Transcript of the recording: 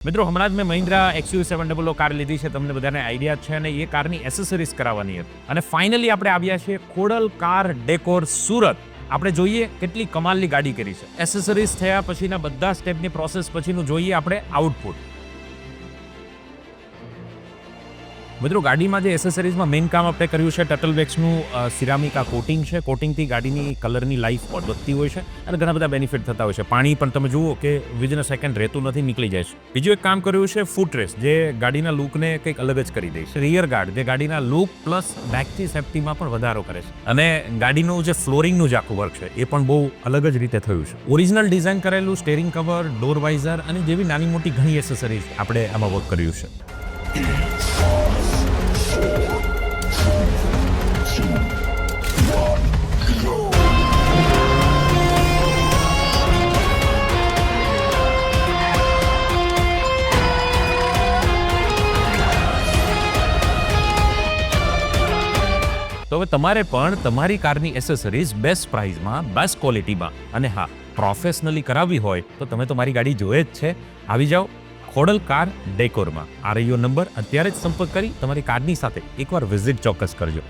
મિત્રો હમણાં જ મેં મહિન્દ્રા XUV700 કાર લીધી છે, તમને બધાને આઈડિયા છે, અને એ કારની એસેસરીઝ કરાવવાની હતી. અને ફાઇનલી આપણે આવ્યા છીએ ખોડલ કાર ડેકોર સુરત. આપણે જોઈએ કેટલી કમાલની ગાડી કરી છે. એસેસરીઝ થયા પછીના બધા સ્ટેપની પ્રોસેસ પછીનું જોઈએ આપણે આઉટપુટ. મિત્રો ગાડીમાં જે એસેસરીઝમાં મેઇન કામ આપણે કર્યું છે ટર્ટલ વેક્સનું સિરામિક આ કોટિંગ છે. કોટિંગથી ગાડીની કલરની લાઈફ વધતી હોય છે અને ઘણા બધા બેનિફિટ થતા હોય છે. પાણી પણ તમે જુઓ કે વિધિન અ સેકન્ડ રહેતું નથી, નીકળી જાય છે. બીજું એક કામ કર્યું છે ફૂટ રેસ્ટ, જે ગાડીના લુકને કંઈક અલગ જ કરી દે છે. રિયર ગાર્ડ, જે ગાડીના લુક પ્લસ બેકથી સેફ્ટીમાં પણ વધારો કરે છે. અને ગાડીનું જે ફ્લોરિંગનું જે આખું વર્ક છે એ પણ બહુ અલગ જ રીતે થયું છે. ઓરિજિનલ ડિઝાઇન કરેલું સ્ટેરિંગ કવર, ડોર વાઇઝર અને જેવી નાની મોટી ઘણી એસેસરીઝ આપણે આમાં વર્ક કર્યું છે. તો હવે તમારે પણ તમારી કારની એસેસરીઝ બેસ્ટ પ્રાઇઝમાં, બેસ્ટ ક્વોલિટીમાં અને હા પ્રોફેશનલી કરાવવી હોય તો તમે તમારી ગાડી જોઈએ જ છે. આવી જાઓ ખોડલ કાર ડેકોરમાં. આ રહ્યો નંબર, અત્યારે જ સંપર્ક કરી તમારી કારની સાથે એકવાર વિઝિટ ચોક્કસ કરજો.